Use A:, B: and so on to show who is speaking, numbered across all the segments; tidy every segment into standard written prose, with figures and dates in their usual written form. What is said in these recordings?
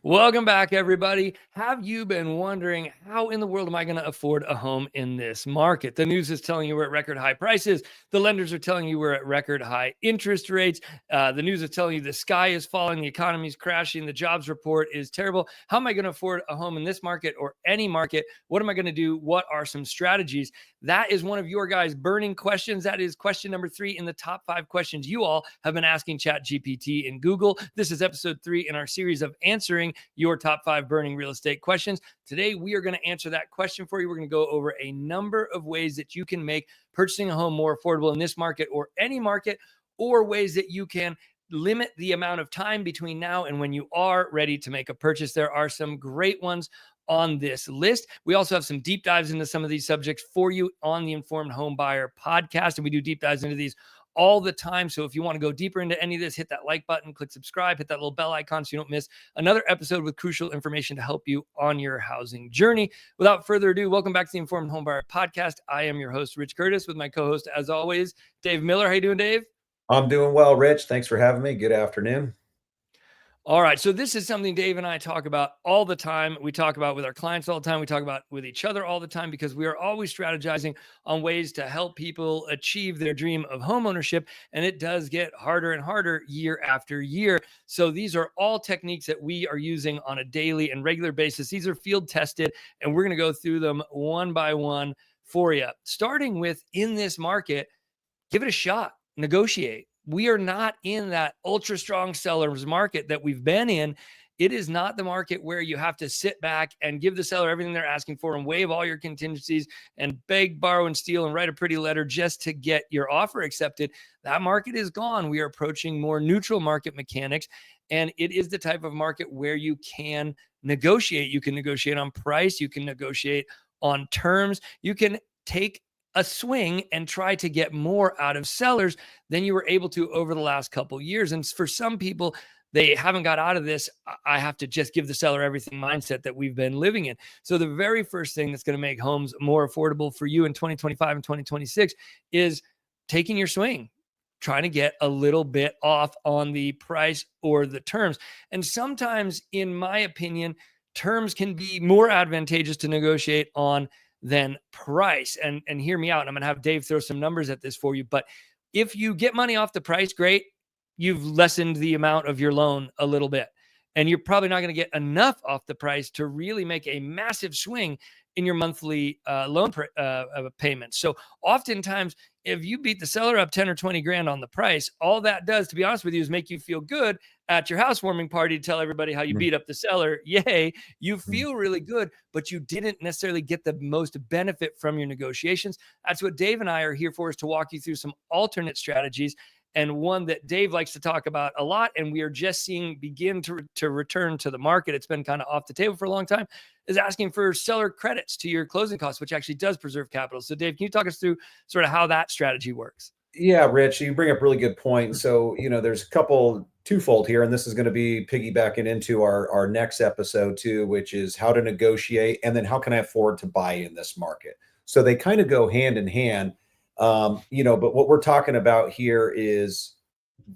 A: Welcome back, everybody. Have you been wondering how in the world am I going to afford a home in this market? The news is telling you we're at record high prices. The lenders are telling you we're at record high interest rates. The news is telling you the sky is falling, the economy is crashing, the jobs report is terrible. How am I going to afford a home in this market or any market? What am I going to do? What are some strategies? That is one of your guys' burning questions. That is question number 3 in the top 5 questions you all have been asking ChatGPT and Google. This is episode 3 in our series of answering your top 5 burning real estate questions. Today, we are going to answer that question for you. We're going to go over a number of ways that you can make purchasing a home more affordable in this market or any market, or ways that you can limit the amount of time between now and when you are ready to make a purchase. There are some great ones on this list. We also have some deep dives into some of these subjects for you on the Informed Home Buyer podcast, and we do deep dives into these all the time. So if you want to go deeper into any of this, hit that like button, click subscribe, hit that little bell icon so you don't miss another episode with crucial information to help you on your housing journey. Without further ado, welcome back to the Informed Home Buyer podcast. I am your host, Rich Curtis, with my co-host, as always, Dave Miller. How you doing, Dave?
B: I'm doing well, Rich. Thanks for having me. Good afternoon.
A: All right. So this is something Dave and I talk about all the time. We talk about with our clients all the time. We talk about with each other all the time, because we are always strategizing on ways to help people achieve their dream of homeownership. And it does get harder and harder year after year. So these are all techniques that we are using on a daily and regular basis. These are field tested, and we're going to go through them one by one for you. Starting with, in this market, give it a shot, negotiate. We are not in that ultra strong sellers market that we've been in. It is not the market where you have to sit back and give the seller everything they're asking for and waive all your contingencies and beg, borrow, and steal and write a pretty letter just to get your offer accepted. That market is gone. We are approaching more neutral market mechanics, and it is the type of market where you can negotiate. You can negotiate on price. You can negotiate on terms. You can take a swing and try to get more out of sellers than you were able to over the last couple of years. And for some people, they haven't got out of this, I have to just give the seller everything mindset that we've been living in. So the very first thing that's going to make homes more affordable for you in 2025 and 2026 is taking your swing, trying to get a little bit off on the price or the terms. And sometimes, in my opinion, terms can be more advantageous to negotiate on than price. And hear me out. And I'm going to have Dave throw some numbers at this for you. But if you get money off the price, great. You've lessened the amount of your loan a little bit. And you're probably not going to get enough off the price to really make a massive swing in your monthly loan payments. So oftentimes, if you beat the seller up 10 or 20 grand on the price, all that does, to be honest with you, is make you feel good at your housewarming party to tell everybody how you beat up the seller. Yay. You feel really good, but you didn't necessarily get the most benefit from your negotiations. That's what Dave and I are here for, is to walk you through some alternate strategies. And one that Dave likes to talk about a lot, and we are just seeing begin to return to the market. It's been kind of off the table for a long time, is asking for seller credits to your closing costs, which actually does preserve capital. So Dave, can you talk us through sort of how that strategy works?
B: Yeah, Rich, you bring up a really good point. So, there's a couple twofold here, and this is going to be piggybacking into our next episode too, which is how to negotiate, and then how can I afford to buy in this market? So they kind of go hand in hand. But what we're talking about here is,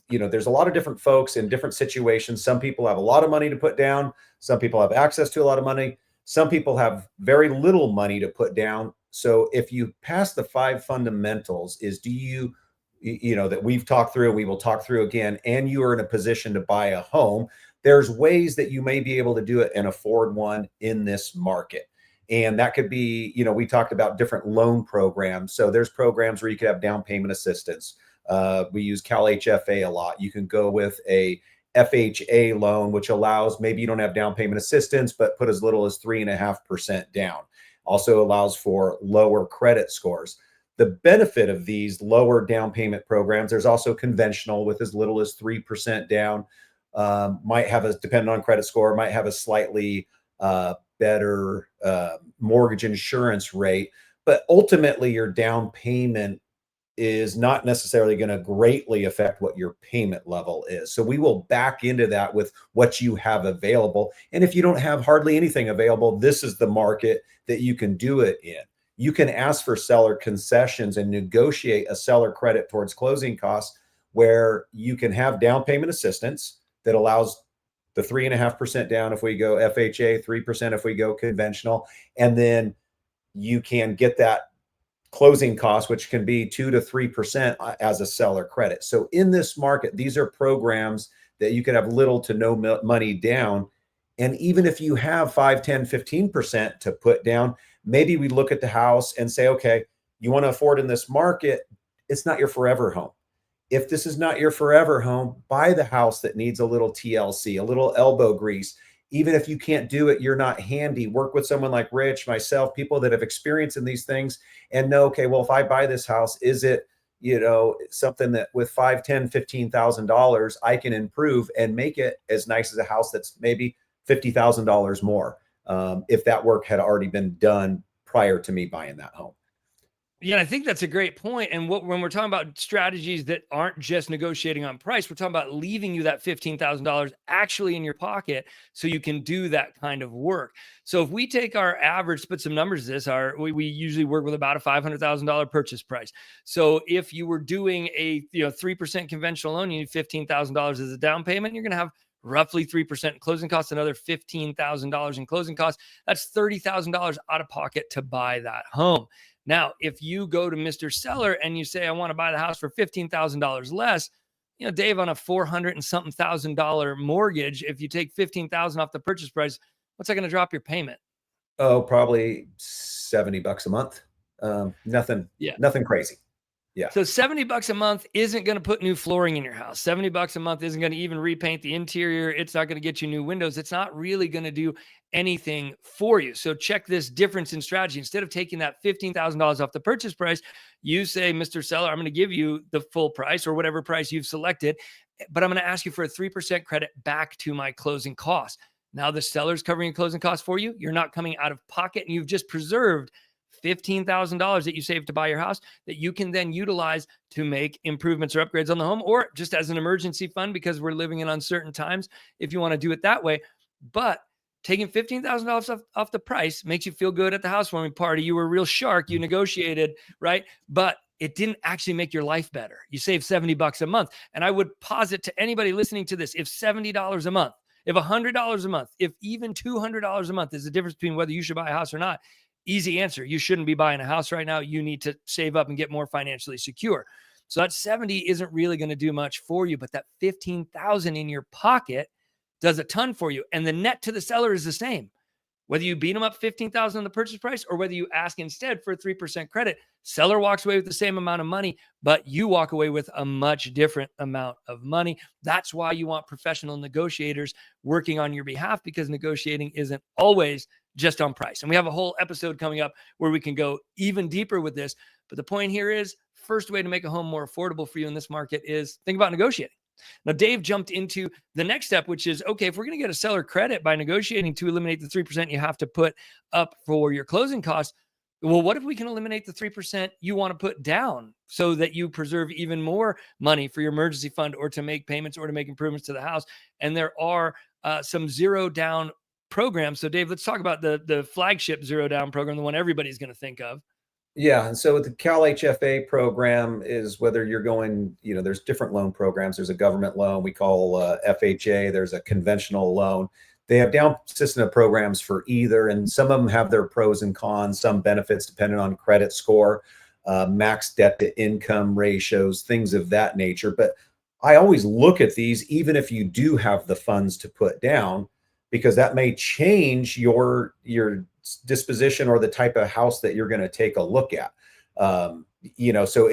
B: there's a lot of different folks in different situations. Some people have a lot of money to put down. Some people have access to a lot of money. Some people have very little money to put down. So if you pass the 5 fundamentals, is that we've talked through, we will talk through again, and you are in a position to buy a home, there's ways that you may be able to do it and afford one in this market. And that could be, we talked about different loan programs. So there's programs where you could have down payment assistance. We use Cal HFA a lot. You can go with a FHA loan, which allows, maybe you don't have down payment assistance, but put as little as 3.5% down. Also allows for lower credit scores. The benefit of these lower down payment programs, there's also conventional with as little as 3% down. Might have depending on credit score, might have a slightly better mortgage insurance rate, but ultimately your down payment is not necessarily going to greatly affect what your payment level is. So we will back into that with what you have available. And if you don't have hardly anything available, this is the market that you can do it in. You can ask for seller concessions and negotiate a seller credit towards closing costs, where you can have down payment assistance that allows the 3.5% down if we go FHA, 3% if we go conventional, and then you can get that closing cost, which can be 2 to 3% as a seller credit. So in this market, these are programs that you can have little to no money down. And even if you have 5, 10, 15% to put down, maybe we look at the house and say, okay, you want to afford in this market, it's not your forever home. If this is not your forever home, buy the house that needs a little TLC, a little elbow grease. Even if you can't do it, you're not handy. Work with someone like Rich, myself, people that have experience in these things and know, okay, well, if I buy this house, is it, something that with 5, 10, $15,000, I can improve and make it as nice as a house that's maybe $50,000 more, if that work had already been done prior to me buying that home.
A: Yeah, I think that's a great point. And when we're talking about strategies that aren't just negotiating on price, we're talking about leaving you that $15,000 actually in your pocket so you can do that kind of work. So if we take our average, put some numbers to this, we usually work with about a $500,000 purchase price. So if you were doing a 3% conventional loan, you need $15,000 as a down payment, you're going to have roughly 3% closing costs, another $15,000 in closing costs. That's $30,000 out of pocket to buy that home. Now, if you go to Mr. Seller and you say, I want to buy the house for $15,000 less, Dave, on a 400 and something $1,000 mortgage, if you take 15,000 off the purchase price, what's that going to drop your payment?
B: Oh, probably $70 a month. Nothing,
A: Yeah.
B: nothing crazy. Yeah.
A: So $70 a month isn't going to put new flooring in your house. $70 a month isn't going to even repaint the interior. It's not going to get you new windows. It's not really going to do anything for you. So check this difference in strategy. Instead of taking that $15,000 off the purchase price, you say, Mr. Seller, I'm going to give you the full price or whatever price you've selected, but I'm going to ask you for a 3% credit back to my closing costs. Now the seller's covering your closing costs for you. You're not coming out of pocket, and you've just preserved $15,000 that you saved to buy your house that you can then utilize to make improvements or upgrades on the home, or just as an emergency fund because we're living in uncertain times if you want to do it that way. But taking $15,000 off the price makes you feel good at the housewarming party. You were a real shark. You negotiated, right? But it didn't actually make your life better. You save $70 a month. And I would posit to anybody listening to this, if $70 a month, if $100 a month, if even $200 a month is the difference between whether you should buy a house or not, easy answer. You shouldn't be buying a house right now. You need to save up and get more financially secure. So that 70 isn't really going to do much for you, but that 15,000 in your pocket does a ton for you. And the net to the seller is the same. Whether you beat them up 15,000 on the purchase price or whether you ask instead for a 3% credit, seller walks away with the same amount of money, but you walk away with a much different amount of money. That's why you want professional negotiators working on your behalf, because negotiating isn't always just on price. And we have a whole episode coming up where we can go even deeper with this. But the point here is, first way to make a home more affordable for you in this market is think about negotiating. Now, Dave jumped into the next step, which is, okay, if we're going to get a seller credit by negotiating to eliminate the 3% you have to put up for your closing costs, well, what if we can eliminate the 3% you want to put down so that you preserve even more money for your emergency fund or to make payments or to make improvements to the house? And there are some zero down programs. So Dave, let's talk about the flagship zero down program, the one everybody's going to think of.
B: Yeah. And so the Cal HFA program is whether you're going, there's different loan programs. There's a government loan we call FHA. There's a conventional loan. They have down system programs for either, and some of them have their pros and cons, some benefits depending on credit score, max debt to income ratios, things of that nature. But I always look at these, even if you do have the funds to put down, because that may change your disposition or the type of house that you're going to take a look at. So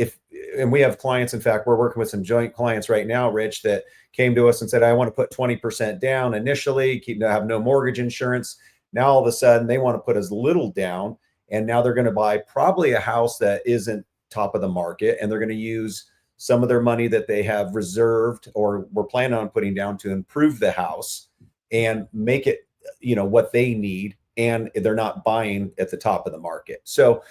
B: and we have clients, in fact, we're working with some joint clients right now, Rich, that came to us and said, I want to put 20% down initially, have no mortgage insurance. Now, all of a sudden they want to put as little down. And now they're going to buy probably a house that isn't top of the market. And they're going to use some of their money that they have reserved or were planning on putting down to improve the house and make it, what they need. And they're not buying at the top of the market. So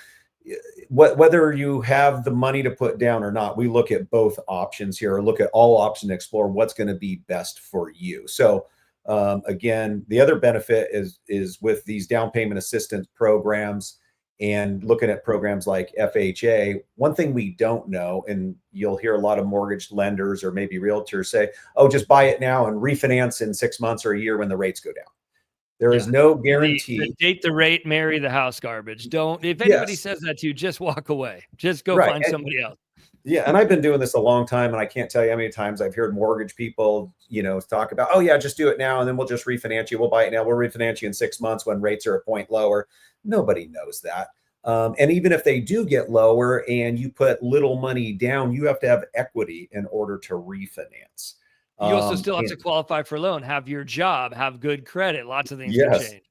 B: whether you have the money to put down or not, we look at both options here, or look at all options, explore what's going to be best for you. So again, the other benefit is with these down payment assistance programs and looking at programs like FHA, one thing we don't know, and you'll hear a lot of mortgage lenders or maybe realtors say, oh, just buy it now and refinance in 6 months or a year when the rates go down. There is
A: Yeah.
B: no
A: The
B: guarantee.
A: date the rate, marry the house garbage. Don't if anybody
B: Yes,
A: says that to you, just walk away. Just go
B: right.
A: find somebody else.
B: Yeah, and I've been doing this a long time, and I can't tell you how many times I've heard mortgage people, talk about, "Oh yeah, just do it now, and then we'll just refinance you. We'll buy it now. We'll refinance you in 6 months when rates are a point lower." Nobody knows that. And even if they do get lower, and you put little money down, you have to have equity in order to refinance.
A: You also still have
B: And
A: to qualify for a loan, have your job, have good credit. Lots of things can
B: yes,
A: change.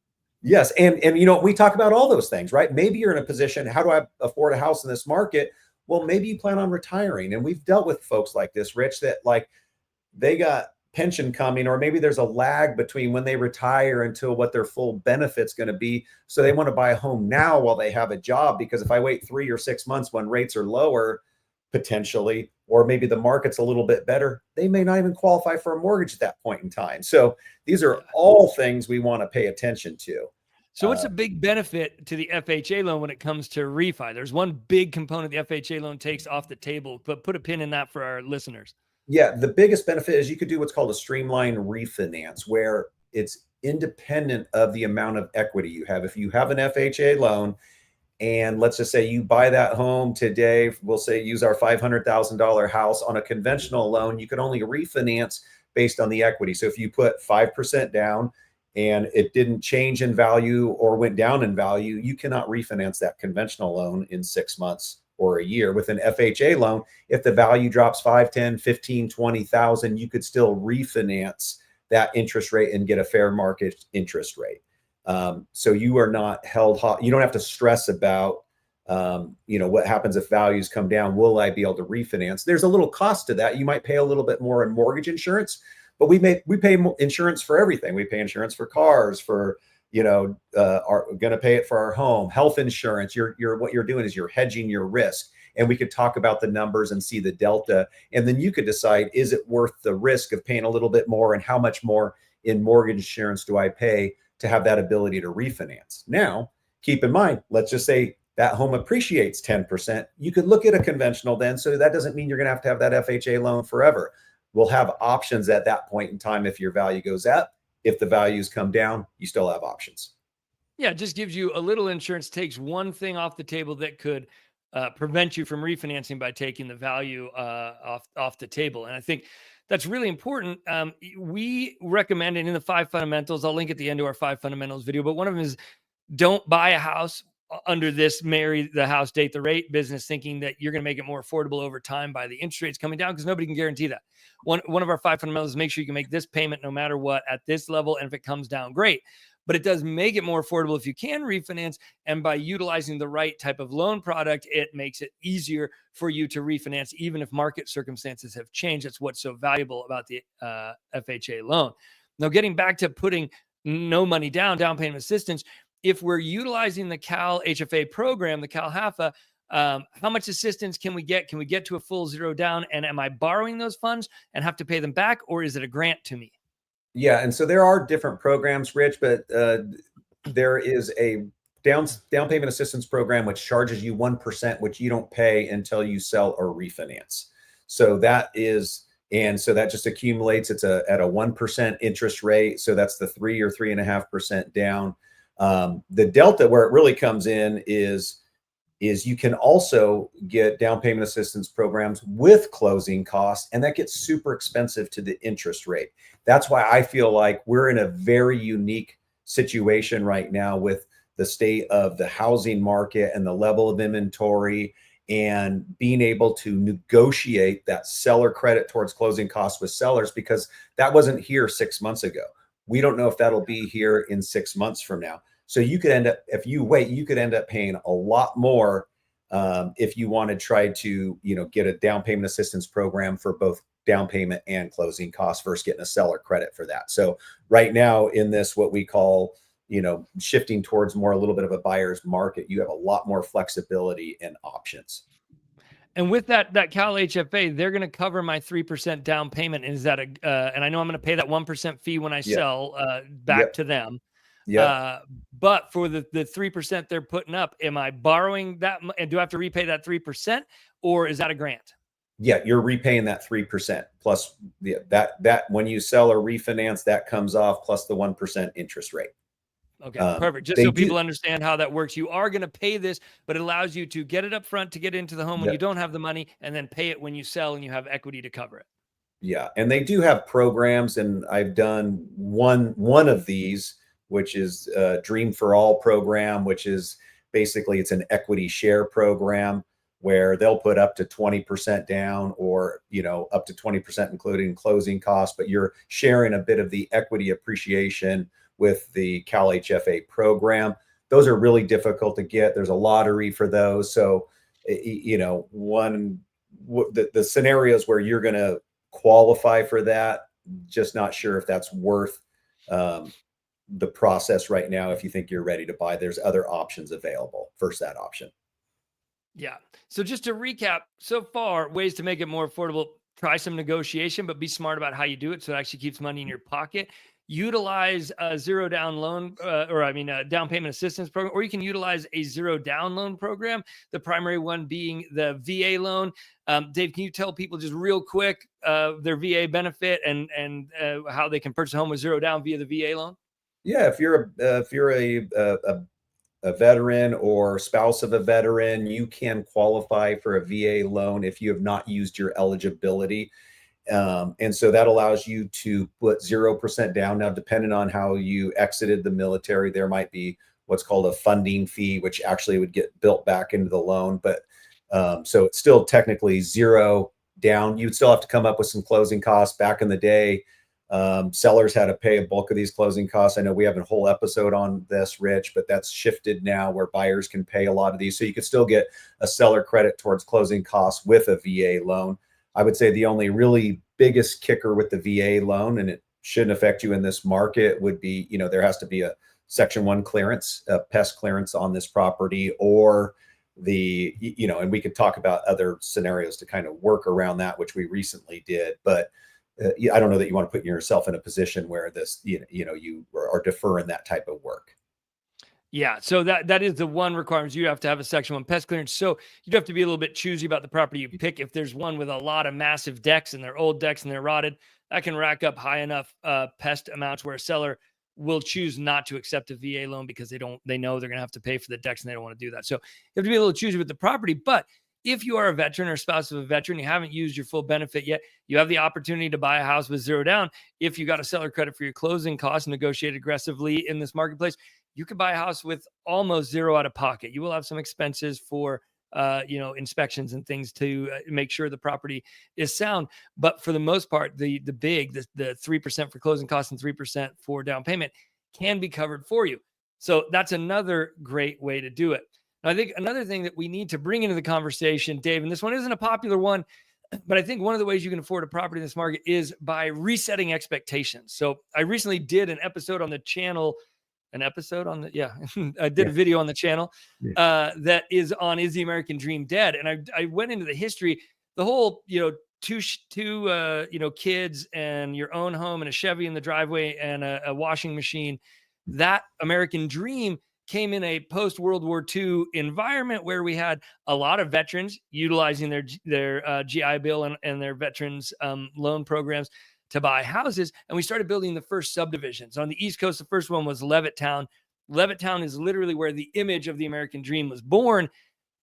B: yes, and we talk about all those things, right? Maybe you're in a position, how do I afford a house in this market? Well, maybe you plan on retiring. And we've dealt with folks like this, Rich, that like they got pension coming, or maybe there's a lag between when they retire until what their full benefit's going to be. So they want to buy a home now while they have a job, because if I wait 3 or 6 months when rates are lower, potentially, or maybe the market's a little bit better, they may not even qualify for a mortgage at that point in time. So these are
A: Yeah.
B: all things we want to pay attention to.
A: So what's a big benefit to the FHA loan when it comes to refi? There's one big component the FHA loan takes off the table, but put a pin in that for our listeners.
B: Yeah, the biggest benefit is you could do what's called a streamlined refinance, where it's independent of the amount of equity you have. If you have an FHA loan, and let's just say you buy that home today, we'll say use our $500,000 house on a conventional loan, you can only refinance based on the equity. So if you put 5% down and it didn't change in value or went down in value, you cannot refinance that conventional loan in 6 months or a year. With an FHA loan, if the value drops 5, 10, 15, 20,000, you could still refinance that interest rate and get a fair market interest rate. So you are not held hot. You don't have to stress about, what happens if values come down. Will I be able to refinance? There's a little cost to that. You might pay a little bit more in mortgage insurance, but we pay insurance for everything. We pay insurance for cars, for are going to pay it for our home, health insurance. You're what you're doing is you're hedging your risk. And we could talk about the numbers and see the delta. And then you could decide, is it worth the risk of paying a little bit more, and how much more in mortgage insurance do I pay to have that ability to refinance? Now, keep in mind, let's just say that home appreciates 10%. You could look at a conventional then. So that doesn't mean you're going to have that FHA loan forever. We'll have options at that point in time if your value goes up. If the values come down, you still have options.
A: Yeah, it just gives you a little insurance, takes one thing off the table that could prevent you from refinancing by taking the value off the table. And I think that's really important. We recommend it in the 5 fundamentals. I'll link at the end to our 5 fundamentals video, but one of them is don't buy a house under this marry the house, date the rate business, thinking that you're going to make it more affordable over time by the interest rates coming down, because nobody can guarantee that. One of our 5 fundamentals is make sure you can make this payment no matter what at this level, and if it comes down, great. But it does make it more affordable if you can refinance, and by utilizing the right type of loan product, it makes it easier for you to refinance even if market circumstances have changed. That's what's so valuable about the FHA loan. Now, getting back to putting no money down payment assistance, if we're utilizing the Cal HFA program, the Cal HAFA, how much assistance can we get? Can we get to a full zero down? And am I borrowing those funds and have to pay them back, or is it a grant to me?
B: Yeah, and so there are different programs, Rich, but there is a down payment assistance program which charges you 1%, which you don't pay until you sell or refinance. So that just accumulates. It's at a 1% interest rate. So that's the 3 or 3.5% down. The delta where it really comes in is you can also get down payment assistance programs with closing costs, and that gets super expensive to the interest rate. That's why I feel like we're in a very unique situation right now with the state of the housing market and the level of inventory, and being able to negotiate that seller credit towards closing costs with sellers, because that wasn't here 6 months ago. We don't know if that'll be here in 6 months from now. So you could end up, if you wait, you could end up paying a lot more if you want to try to, get a down payment assistance program for both down payment and closing costs versus getting a seller credit for that. So right now in this, what we call, shifting towards more a little bit of a buyer's market, you have a lot more flexibility and options.
A: And with that Cal HFA, they're going to cover my 3% down payment. Is that and I know I'm going to pay that 1% fee when I
B: Yeah.
A: sell back
B: Yep.
A: to them.
B: Yep.
A: But for the 3% they're putting up, am I borrowing that? And do I have to repay that 3%, or is that a grant?
B: Yeah, you're repaying that 3% plus that when you sell or refinance, that comes off plus the 1% interest rate.
A: Okay, perfect. Just
B: They
A: so
B: do.
A: people understand how that works, you are going to pay this, but it allows you to get it up front to get into the home when
B: Yeah,
A: you don't have the money, and then pay it when you sell and you have equity to cover it.
B: yeah, and they do have programs, and I've done one of these, which is Dream for All program, which is basically it's an equity share program where they'll put up to 20% down, or up to 20% including closing costs, but you're sharing a bit of the equity appreciation with the Cal HFA program. Those are really difficult to get. There's a lottery for those, so the scenarios where you're going to qualify for that, just not sure if that's worth um, the process right now. If you think you're ready to buy, there's other options available. First, that option.
A: Yeah. So just to recap, so far, ways to make it more affordable: try some negotiation, but be smart about how you do it so it actually keeps money in your pocket. Utilize a zero down loan, or I mean, a down payment assistance program, or you can utilize a zero down loan program. The primary one being the VA loan. Dave, can you tell people just real quick their VA benefit and how they can purchase a home with zero down via the VA loan?
B: Yeah, if you're a veteran or spouse of a veteran, you can qualify for a VA loan if you have not used your eligibility. And so that allows you to put 0% down. Now, depending on how you exited the military, there might be what's called a funding fee, which actually would get built back into the loan. But so it's still technically zero down. You'd still have to come up with some closing costs. Back in the day, sellers had to pay a bulk of these closing costs. I know we have a whole episode on this, Rich, but that's shifted now where buyers can pay a lot of these. So you could still get a seller credit towards closing costs with a VA loan. I would say the only really biggest kicker with the VA loan, and it shouldn't affect you in this market, would be, there has to be a Section 1 clearance, a pest clearance on this property, or and we could talk about other scenarios to kind of work around that, which we recently did. But I don't know that you want to put yourself in a position where you are deferring that type of work.
A: Yeah, so that is the one requirement. You have to have a Section 1 pest clearance. So you'd have to be a little bit choosy about the property you pick. If there's one with a lot of massive decks and they're old decks and they're rotted, that can rack up high enough pest amounts where a seller will choose not to accept a VA loan because they know they're going to have to pay for the decks and they don't want to do that. So you have to be a little choosy with the property. But if you are a veteran or spouse of a veteran, you haven't used your full benefit yet, you have the opportunity to buy a house with zero down. If you got a seller credit for your closing costs, negotiate aggressively in this marketplace, you could buy a house with almost zero out of pocket. You will have some expenses for inspections and things to make sure the property is sound. But for the most part, the 3% for closing costs and 3% for down payment can be covered for you. So that's another great way to do it. Now, I think another thing that we need to bring into the conversation, Dave, and this one isn't a popular one, but I think one of the ways you can afford a property in this market is by resetting expectations. So I recently did an episode on the channel, I did
B: Yeah.
A: a video on the channel
B: Yeah.
A: that is on Is the American Dream Dead? And I went into the history, the whole, two kids and your own home and a Chevy in the driveway and a washing machine. That American dream came in a post World War II environment where we had a lot of veterans utilizing their GI Bill and their veterans loan programs to buy houses. And we started building the first subdivisions. On the East Coast, the first one was Levittown. Levittown is literally where the image of the American dream was born.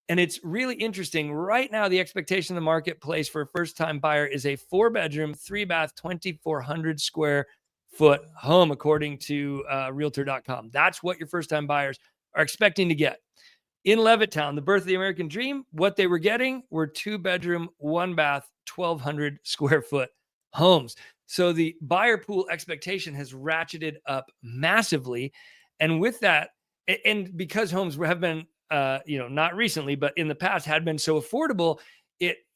A: And it's really interesting. Right now, the expectation in the marketplace for a first-time buyer is a 4-bedroom, 3-bath, 2,400 square foot home, according to Realtor.com. That's what your first-time buyers are expecting to get. In Levittown, the birth of the American dream, what they were getting were 2-bedroom, 1-bath, 1,200 square foot homes. So the buyer pool expectation has ratcheted up massively. And with that, and because homes have been, not recently, but in the past had been so affordable,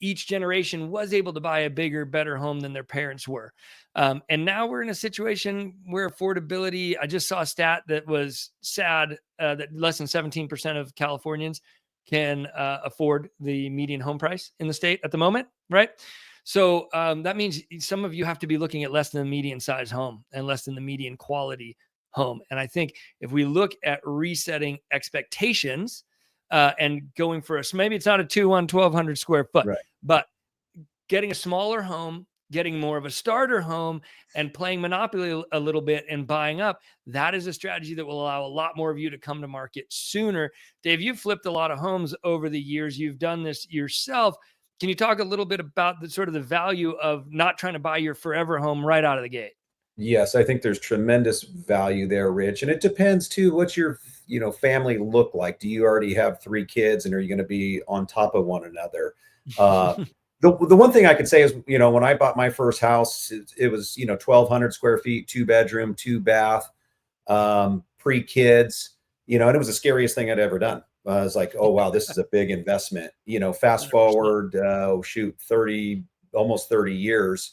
A: each generation was able to buy a bigger, better home than their parents were. And now we're in a situation where affordability, I just saw a stat that was sad, that less than 17% of Californians can afford the median home price in the state at the moment, right? So that means some of you have to be looking at less than the median size home and less than the median quality home. And I think if we look at resetting expectations and going for maybe it's not a 1,200 square foot,
B: Right.
A: but getting a smaller home, getting more of a starter home, and playing Monopoly a little bit and buying up, that is a strategy that will allow a lot more of you to come to market sooner. Dave, you've flipped a lot of homes over the years. You've done this yourself. Can you talk a little bit about the sort of the value of not trying to buy your forever home right out of the gate?
B: Yes, I think there's tremendous value there, Rich. And it depends too, what's your, family look like? Do you already have 3 kids and are you going to be on top of one another? Uh, the one thing I could say is, when I bought my first house, it was, 1,200 square feet, 2 bedroom, 2 bath, pre-kids, and it was the scariest thing I'd ever done. I was like, oh, wow, this is a big investment. Fast
A: 100%.
B: forward, 30, almost 30 years.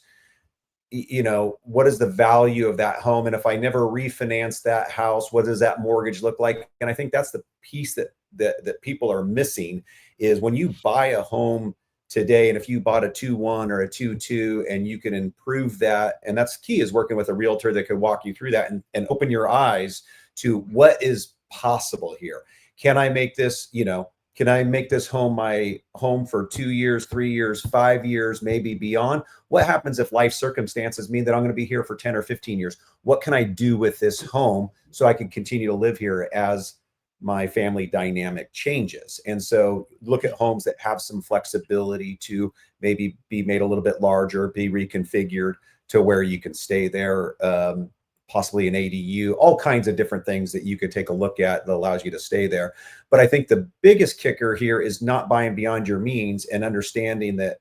B: What is the value of that home? And if I never refinance that house, what does that mortgage look like? And I think that's the piece that people are missing is when you buy a home today, and if you bought a 2-1 or a 2-2 and you can improve that, and that's key is working with a realtor that could walk you through that and open your eyes to what is possible here. Can I make this, can I make this home my home for 2 years, 3 years, 5 years, maybe beyond? What happens if life circumstances mean that I'm going to be here for 10 or 15 years? What can I do with this home so I can continue to live here as my family dynamic changes? And so look at homes that have some flexibility to maybe be made a little bit larger, be reconfigured to where you can stay there, possibly an ADU, all kinds of different things that you could take a look at that allows you to stay there. But I think the biggest kicker here is not buying beyond your means and understanding that,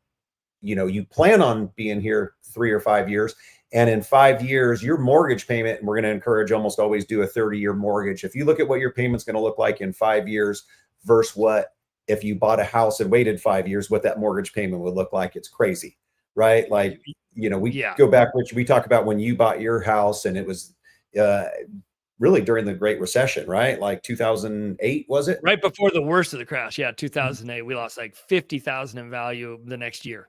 B: you plan on being here 3 or 5 years. And in 5 years, your mortgage payment, and we're going to encourage almost always do a 30-year mortgage. If you look at what your payment's going to look like in 5 years versus what if you bought a house and waited 5 years, what that mortgage payment would look like, it's crazy, right? Like, we
A: Yeah.
B: go back, which we talk about when you bought your house and it was uh, really during the Great Recession, right? Like 2008, was it?
A: Right before the worst of the crash. Yeah. 2008, we lost like 50,000 in value the next year.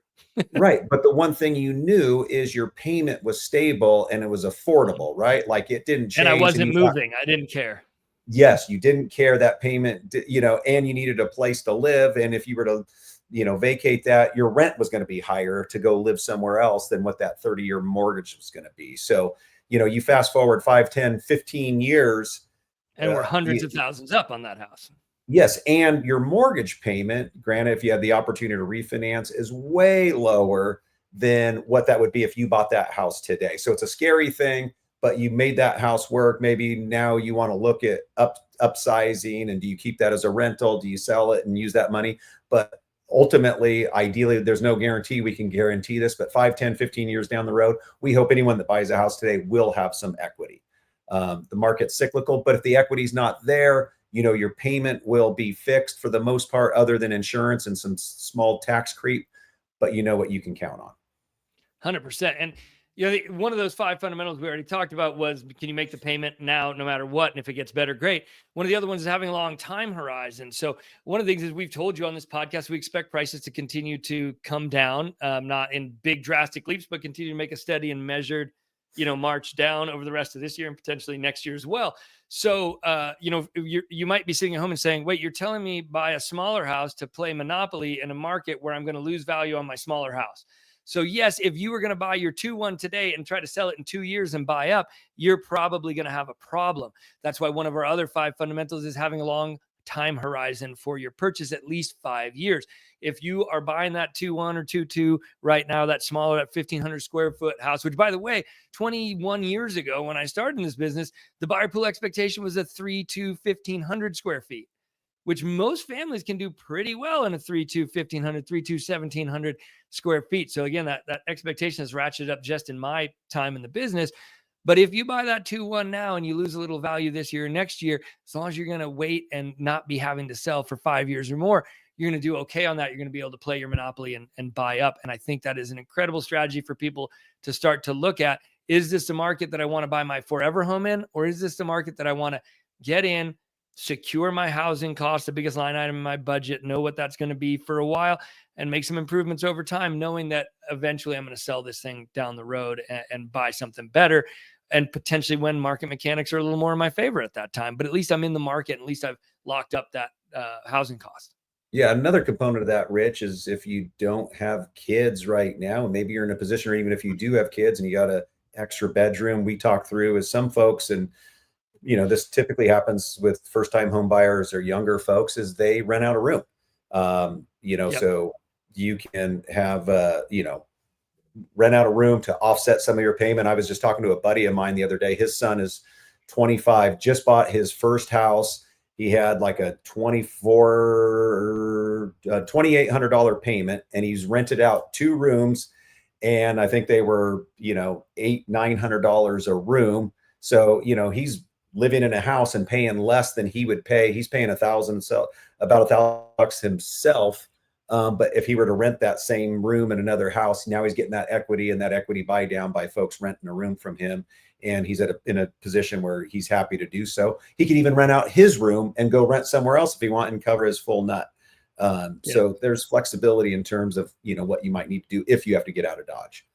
B: Right. But the one thing you knew is your payment was stable and it was affordable, right? Like it didn't
A: And I
B: change. And
A: wasn't
B: you thought,
A: moving. I didn't care.
B: yes, you didn't care that payment, and you needed a place to live. And if you were to, vacate that, your rent was going to be higher to go live somewhere else than what that 30-year mortgage was going to be. So, you fast forward 5, 10, 15 years.
A: And we're hundreds of thousands up on that house.
B: Yes, and your mortgage payment, granted, if you had the opportunity to refinance, is way lower than what that would be if you bought that house today. So it's a scary thing, but you made that house work. Maybe now you want to look at upsizing, and do you keep that as a rental? Do you sell it and use that money? But ultimately, ideally, there's no guarantee we can guarantee this, but 5, 10, 15 years down the road, we hope anyone that buys a house today will have some equity. The market's cyclical, but if the equity's not there, your payment will be fixed for the most part, other than insurance and some small tax creep, but you know what you can count on.
A: 100%. And one of those 5 fundamentals we already talked about was, can you make the payment now, no matter what? And if it gets better, great. One of the other ones is having a long time horizon. So one of the things is we've told you on this podcast, we expect prices to continue to come down, not in big drastic leaps, but continue to make a steady and measured, march down over the rest of this year and potentially next year as well. So, you might be sitting at home and saying, wait, you're telling me buy a smaller house to play Monopoly in a market where I'm going to lose value on my smaller house. So yes, if you were going to buy your 2-1 today and try to sell it in 2 years and buy up, you're probably going to have a problem. That's why one of our other 5 fundamentals is having a long time horizon for your purchase, at least 5 years. If you are buying that 2-1 or 2-2 right now, that smaller, that 1,500 square foot house, which by the way, 21 years ago, when I started in this business, the buyer pool expectation was a 3-2, 1,500 square feet, which most families can do pretty well in a 3-2, 1,500, 3-2, 1,700 square feet. So again, that expectation has ratcheted up just in my time in the business. But if you buy that 2-1 now and you lose a little value this year or next year, as long as you're going to wait and not be having to sell for 5 years or more, you're going to do okay on that. You're going to be able to play your Monopoly and buy up. And I think that is an incredible strategy for people to start to look at. Is this a market that I want to buy my forever home in? Or is this the market that I want to get in, secure my housing costs, the biggest line item in my budget, know what that's going to be for a while, and make some improvements over time, knowing that eventually I'm going to sell this thing down the road and buy something better. and potentially when market mechanics are a little more in my favor at that time. But at least I'm in the market, and at least I've locked up that housing cost.
B: Yeah, another component of that, Rich, is if you don't have kids right now, and maybe you're in a position, or even if you do have kids and you got a extra bedroom, we talk through as some folks, and this typically happens with first-time home buyers or younger folks, is they rent out a room.
A: Yep.
B: So you can have, rent out a room to offset some of your payment. I was just talking to a buddy of mine the other day. His son is 25, just bought his first house. He had like a $2,800 payment, and he's rented out 2 rooms, and I think they were, $800-900 a room. So he's living in a house and paying less than he would pay. He's paying 1,000, so about $1,000 himself. But if he were to rent that same room in another house, now he's getting that equity and that equity buy down by folks renting a room from him. And he's in a position where he's happy to do so. He could even rent out his room and go rent somewhere else if he wants and cover his full nut. So there's flexibility in terms of, what you might need to do if you have to get out of Dodge.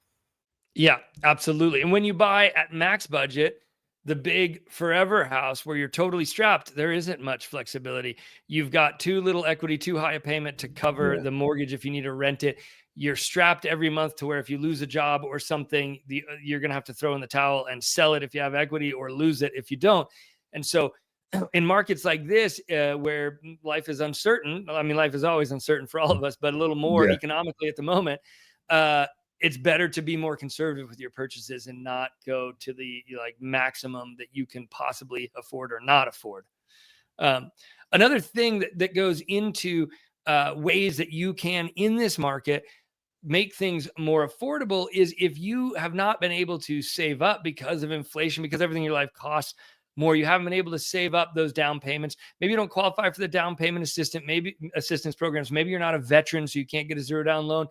A: Yeah, absolutely. And when you buy at max budget, the big forever house where you're totally strapped, there isn't much flexibility. You've got too little equity, too high a payment to cover
B: Yeah.
A: the mortgage if you need to rent it. You're strapped every month to where if you lose a job or something, you're going to have to throw in the towel and sell it if you have equity, or lose it if you don't. And so in markets like this, where life is uncertain, I mean, life is always uncertain for all of us, but a little more
B: Yeah.
A: economically at the moment, uh, it's better to be more conservative with your purchases and not go to the like maximum that you can possibly afford or not afford. Another thing that goes into ways that you can, in this market, make things more affordable is if you have not been able to save up because of inflation, because everything in your life costs more, you haven't been able to save up those down payments. Maybe you don't qualify for the down payment assistance programs. Maybe you're not a veteran, so you can't get a zero down loan.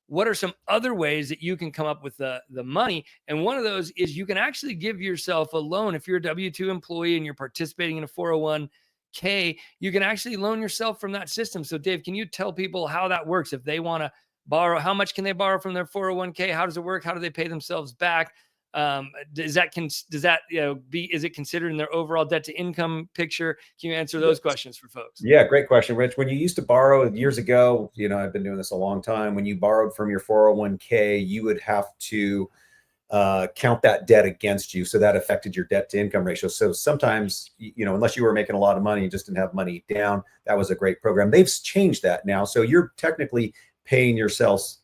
A: What are some other ways that you can come up with the money? And one of those is you can actually give yourself a loan. If you're a W-2 employee and you're participating in a 401k, you can actually loan yourself from that system. So Dave, can you tell people how that works? If they want to borrow, how much can they borrow from their 401k? How does it work? How do they pay themselves back? Is it considered in their overall debt to income picture? Can you answer those questions for folks?
B: Yeah, great question, Rich. When you used to borrow years ago, I've been doing this a long time. When you borrowed from your 401k, you would have to count that debt against you. So that affected your debt to income ratio. So sometimes, unless you were making a lot of money, you just didn't have money down. That was a great program. They've changed that now. So you're technically paying yourself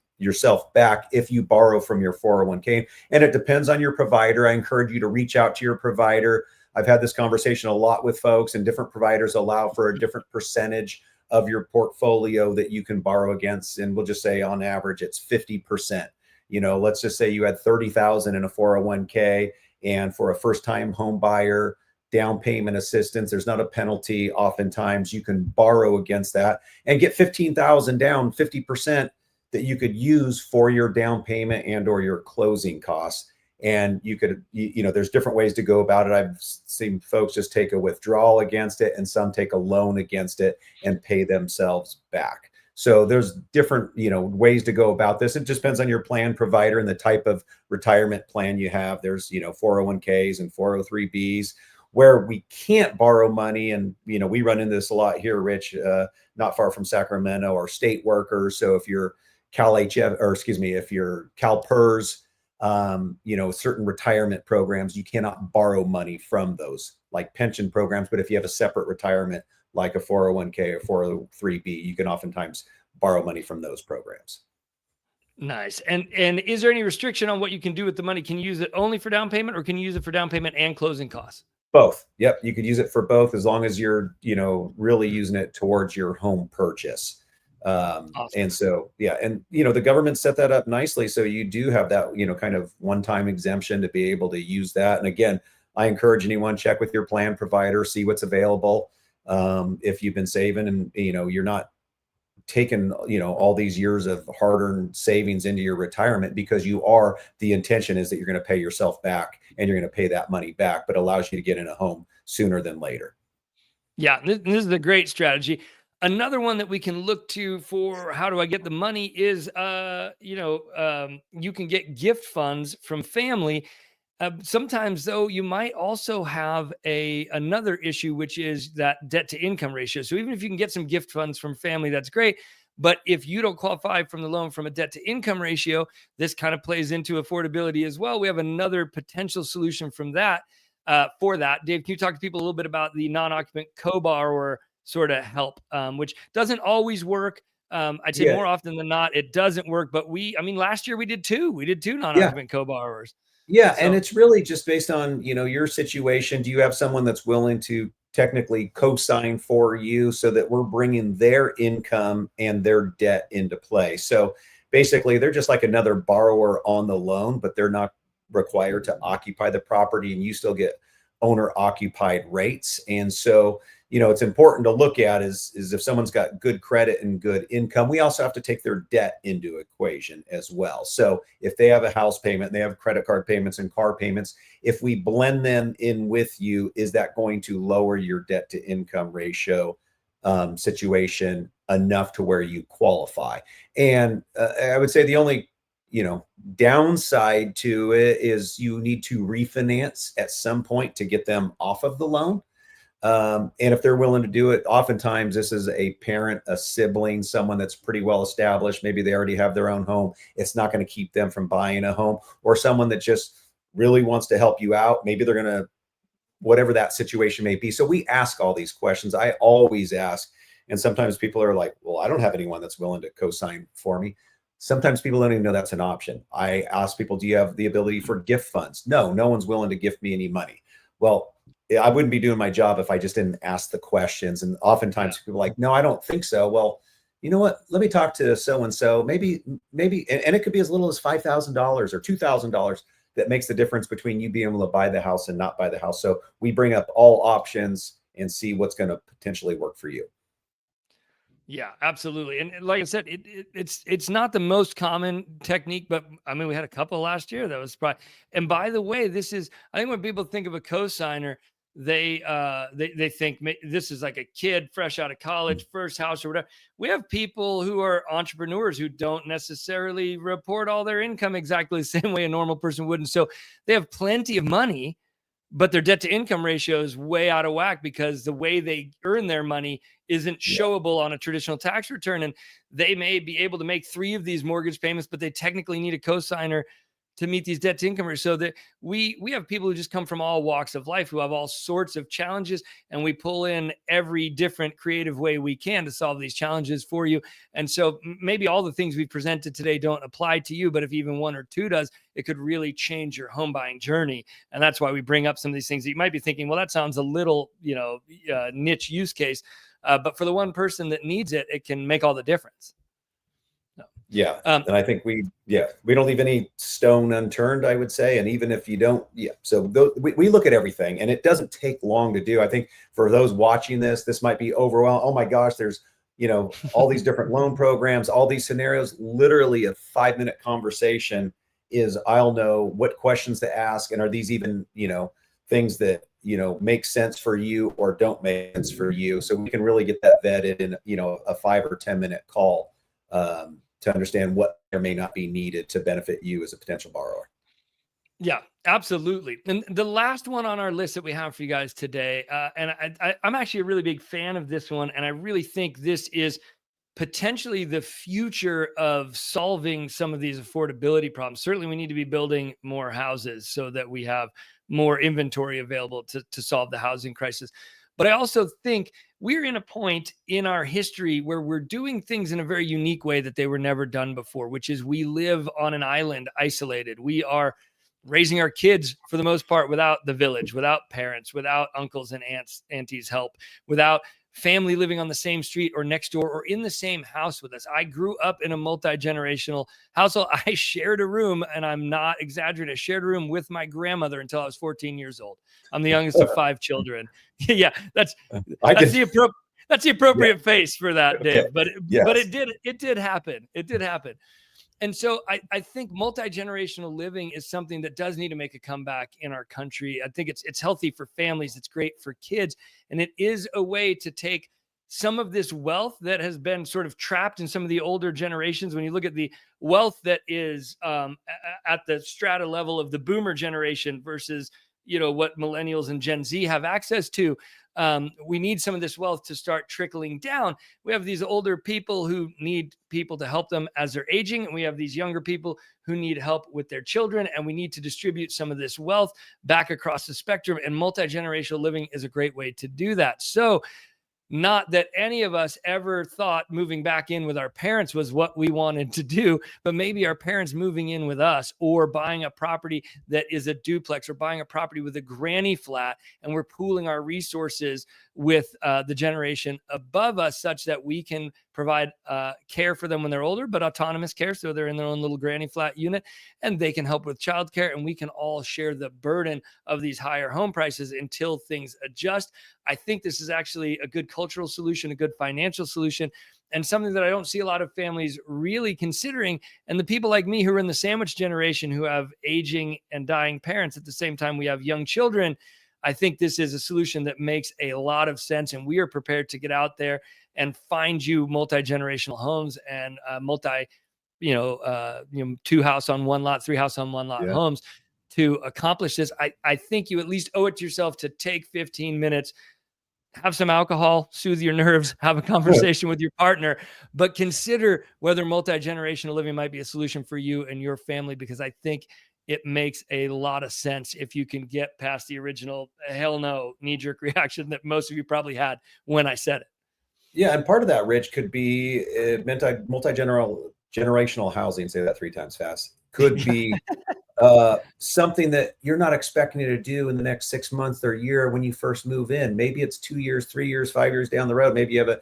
B: back if you borrow from your 401k. And it depends on your provider. I encourage you to reach out to your provider. I've had this conversation a lot with folks, and different providers allow for a different percentage of your portfolio that you can borrow against. And we'll just say on average, it's 50%. Let's just say you had 30,000 in a 401k, and for a first-time home buyer, down payment assistance, there's not a penalty. Oftentimes you can borrow against that and get 15,000 down, 50%, that you could use for your down payment and or your closing costs. And you could, there's different ways to go about it. I've seen folks just take a withdrawal against it, and some take a loan against it and pay themselves back. So there's different, ways to go about this. It just depends on your plan provider and the type of retirement plan you have. There's, 401ks and 403bs where we can't borrow money. And, we run into this a lot here, Rich, not far from Sacramento, or state workers. So if you're if you're CalPERS, certain retirement programs, you cannot borrow money from those, like pension programs. But if you have a separate retirement, like a 401k or 403b, you can oftentimes borrow money from those programs.
A: Nice. And is there any restriction on what you can do with the money? Can you use it only for down payment, or can you use it for down payment and closing costs?
B: Both. Yep. You could use it for both, as long as you're, really using it towards your home purchase.
A: Awesome.
B: And so, yeah. And, the government set that up nicely. So you do have that, kind of one-time exemption to be able to use that. And again, I encourage anyone, check with your plan provider, see what's available. If you've been saving and, you're not taking, all these years of hard-earned savings into your retirement, because the intention is that you're going to pay yourself back, and you're going to pay that money back, but allows you to get in a home sooner than later.
A: Yeah, this is a great strategy. Another one that we can look to for how do I get the money is, you can get gift funds from family. Sometimes, though, you might also have another issue, which is that debt to income ratio. So even if you can get some gift funds from family, that's great. But if you don't qualify from the loan from a debt to income ratio, this kind of plays into affordability as well. We have another potential solution from that for that. Dave, can you talk to people a little bit about the non-occupant co-borrower sort of help, which doesn't always work. I'd say
B: Yeah.
A: more often than not, it doesn't work. But last year we did two. We did two
B: Yeah.
A: non-occupant co-borrowers.
B: Yeah, and
A: So
B: it's really just based on, your situation. Do you have someone that's willing to technically co-sign for you so that we're bringing their income and their debt into play? So basically, they're just like another borrower on the loan, but they're not required to occupy the property, and you still get owner occupied rates. And so, it's important to look at is if someone's got good credit and good income, we also have to take their debt into equation as well. So if they have a house payment, they have credit card payments and car payments, if we blend them in with you, is that going to lower your debt to income ratio situation enough to where you qualify? And I would say the only downside to it is you need to refinance at some point to get them off of the loan. And if they're willing to do it, oftentimes this is a parent, a sibling, someone that's pretty well established. Maybe they already have their own home. It's not going to keep them from buying a home, or someone that just really wants to help you out. Maybe they're going to, whatever that situation may be. So we ask all these questions. I always ask. And sometimes people are like, well, I don't have anyone that's willing to co-sign for me. Sometimes people don't even know that's an option. I ask people, do you have the ability for gift funds? No, no one's willing to gift me any money. Well, I wouldn't be doing my job if I just didn't ask the questions. And oftentimes people are like, no, I don't think so. Well, you know what? Let me talk to so-and-so. Maybe, and it could be as little as $5,000 or $2,000 that makes the difference between you being able to buy the house and not buy the house. So we bring up all options and see what's going to potentially work for you.
A: yeah, absolutely. And like I said, it's not the most common technique, but we had a couple last year that was probably. And by the way, I think when people think of a cosigner, they think this is like a kid fresh out of college, first house or whatever. We have people who are entrepreneurs who don't necessarily report all their income exactly the same way a normal person would, and so they have plenty of money, but their debt to income ratio is way out of whack because the way they earn their money isn't
B: Yeah.
A: showable on a traditional tax return. And they may be able to make 3 of these mortgage payments, but they technically need a cosigner to meet these debt to income ratios. So that we have people who just come from all walks of life who have all sorts of challenges, and we pull in every different creative way we can to solve these challenges for you. And so maybe all the things we presented today don't apply to you, but if even one or two does, it could really change your home buying journey. And that's why we bring up some of these things that you might be thinking, well, that sounds a little, niche use case. But for the one person that needs it, it can make all the difference.
B: Yeah.
A: Um,
B: And I think we don't leave any stone unturned, I would say. And even if you don't, so we look at everything, and it doesn't take long to do. I think for those watching this might be overwhelmed. Oh my gosh, there's, all these different loan programs, all these scenarios. Literally a 5-minute conversation is, I'll know what questions to ask. And are these even, things that, make sense for you or don't make sense for you. So we can really get that vetted in, a 5 or 10-minute call. To understand what there may not be needed to benefit you as a potential borrower.
A: Yeah, absolutely. And the last one on our list that we have for you guys today, and I'm actually a really big fan of this one, and I really think this is potentially the future of solving some of these affordability problems. Certainly, we need to be building more houses so that we have more inventory available to solve the housing crisis. But I also think we're in a point in our history where we're doing things in a very unique way that they were never done before, which is we live on an island isolated. We are raising our kids for the most part without the village, without parents, without uncles and aunties help, without family living on the same street or next door or in the same house with us. I grew up in a multi-generational household. I shared a room, and I'm not exaggerating, I shared a room with my grandmother until I was 14 years old. I'm the youngest of 5 children. Yeah, that's the appropriate face for that, Dave.
B: Okay.
A: But
B: Yes.
A: it did happen. It did happen. And so I think multi-generational living is something that does need to make a comeback in our country. I think it's healthy for families. It's great for kids. And it is a way to take some of this wealth that has been sort of trapped in some of the older generations. When you look at the wealth that is at the strata level of the boomer generation versus, what millennials and Gen Z have access to, we need some of this wealth to start trickling down. We have these older people who need people to help them as they're aging, and we have these younger people who need help with their children, and we need to distribute some of this wealth back across the spectrum, and multi-generational living is a great way to do that. So not that any of us ever thought moving back in with our parents was what we wanted to do, but maybe our parents moving in with us, or buying a property that is a duplex, or buying a property with a granny flat, and we're pooling our resources with the generation above us such that we can provide care for them when they're older, but autonomous care. So they're in their own little granny flat unit, and they can help with childcare, and we can all share the burden of these higher home prices until things adjust. I think this is actually a good cultural solution, a good financial solution, and something that I don't see a lot of families really considering. And the people like me who are in the sandwich generation, who have aging and dying parents at the same time we have young children, I think this is a solution that makes a lot of sense. And we are prepared to get out there and find you multi-generational homes and two house on one lot, three house on one lot
B: Yeah.
A: homes to accomplish this. I think you at least owe it to yourself to take 15 minutes, have some alcohol, soothe your nerves, have a conversation with your partner, but consider whether multi-generational living might be a solution for you and your family, because I think it makes a lot of sense if you can get past the original hell no knee-jerk reaction that most of you probably had when I said it.
B: Yeah, and part of that, Rich, could be multi-generational housing. Say that 3 times fast. Could be something that you're not expecting to do in the next 6 months or a year when you first move in. Maybe it's 2 years, 3 years, 5 years down the road. Maybe you have a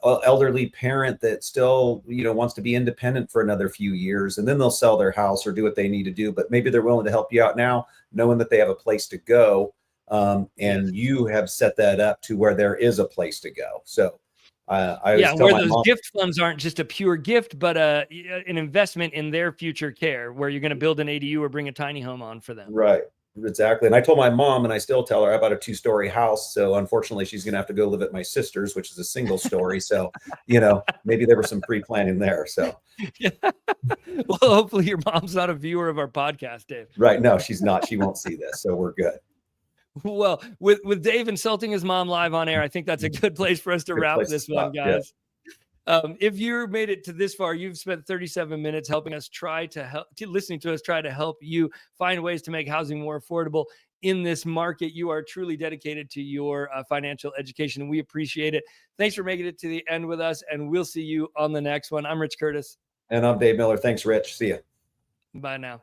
B: elderly parent that still, wants to be independent for another few years, and then they'll sell their house or do what they need to do. But maybe they're willing to help you out now, knowing that they have a place to go. And you have set that up to where there is a place to go. So I always tell
A: where
B: my
A: those
B: mom,
A: gift funds aren't just a pure gift, but an investment in their future care, where you're going to build an ADU or bring a tiny home on for them.
B: right, exactly. And I told my mom, and I still tell her, I bought a 2-story house. So unfortunately, she's going to have to go live at my sister's, which is a single story. So, maybe there was some pre-planning there. So,
A: Yeah. Well, hopefully your mom's not a viewer of our podcast, Dave.
B: right. No, she's not. She won't see this. So we're good.
A: Well, with Dave insulting his mom live on air, I think that's a good place for us to
B: Good
A: wrap
B: place to
A: this one,
B: stop. Yeah.
A: guys. If you made it to this far, you've spent 37 minutes helping us listening to us try to help you find ways to make housing more affordable in this market. You are truly dedicated to your financial education, and we appreciate it. Thanks for making it to the end with us, and we'll see you on the next one. I'm Rich Curtis.
B: And I'm Dave Miller. Thanks, Rich. See you.
A: Bye now.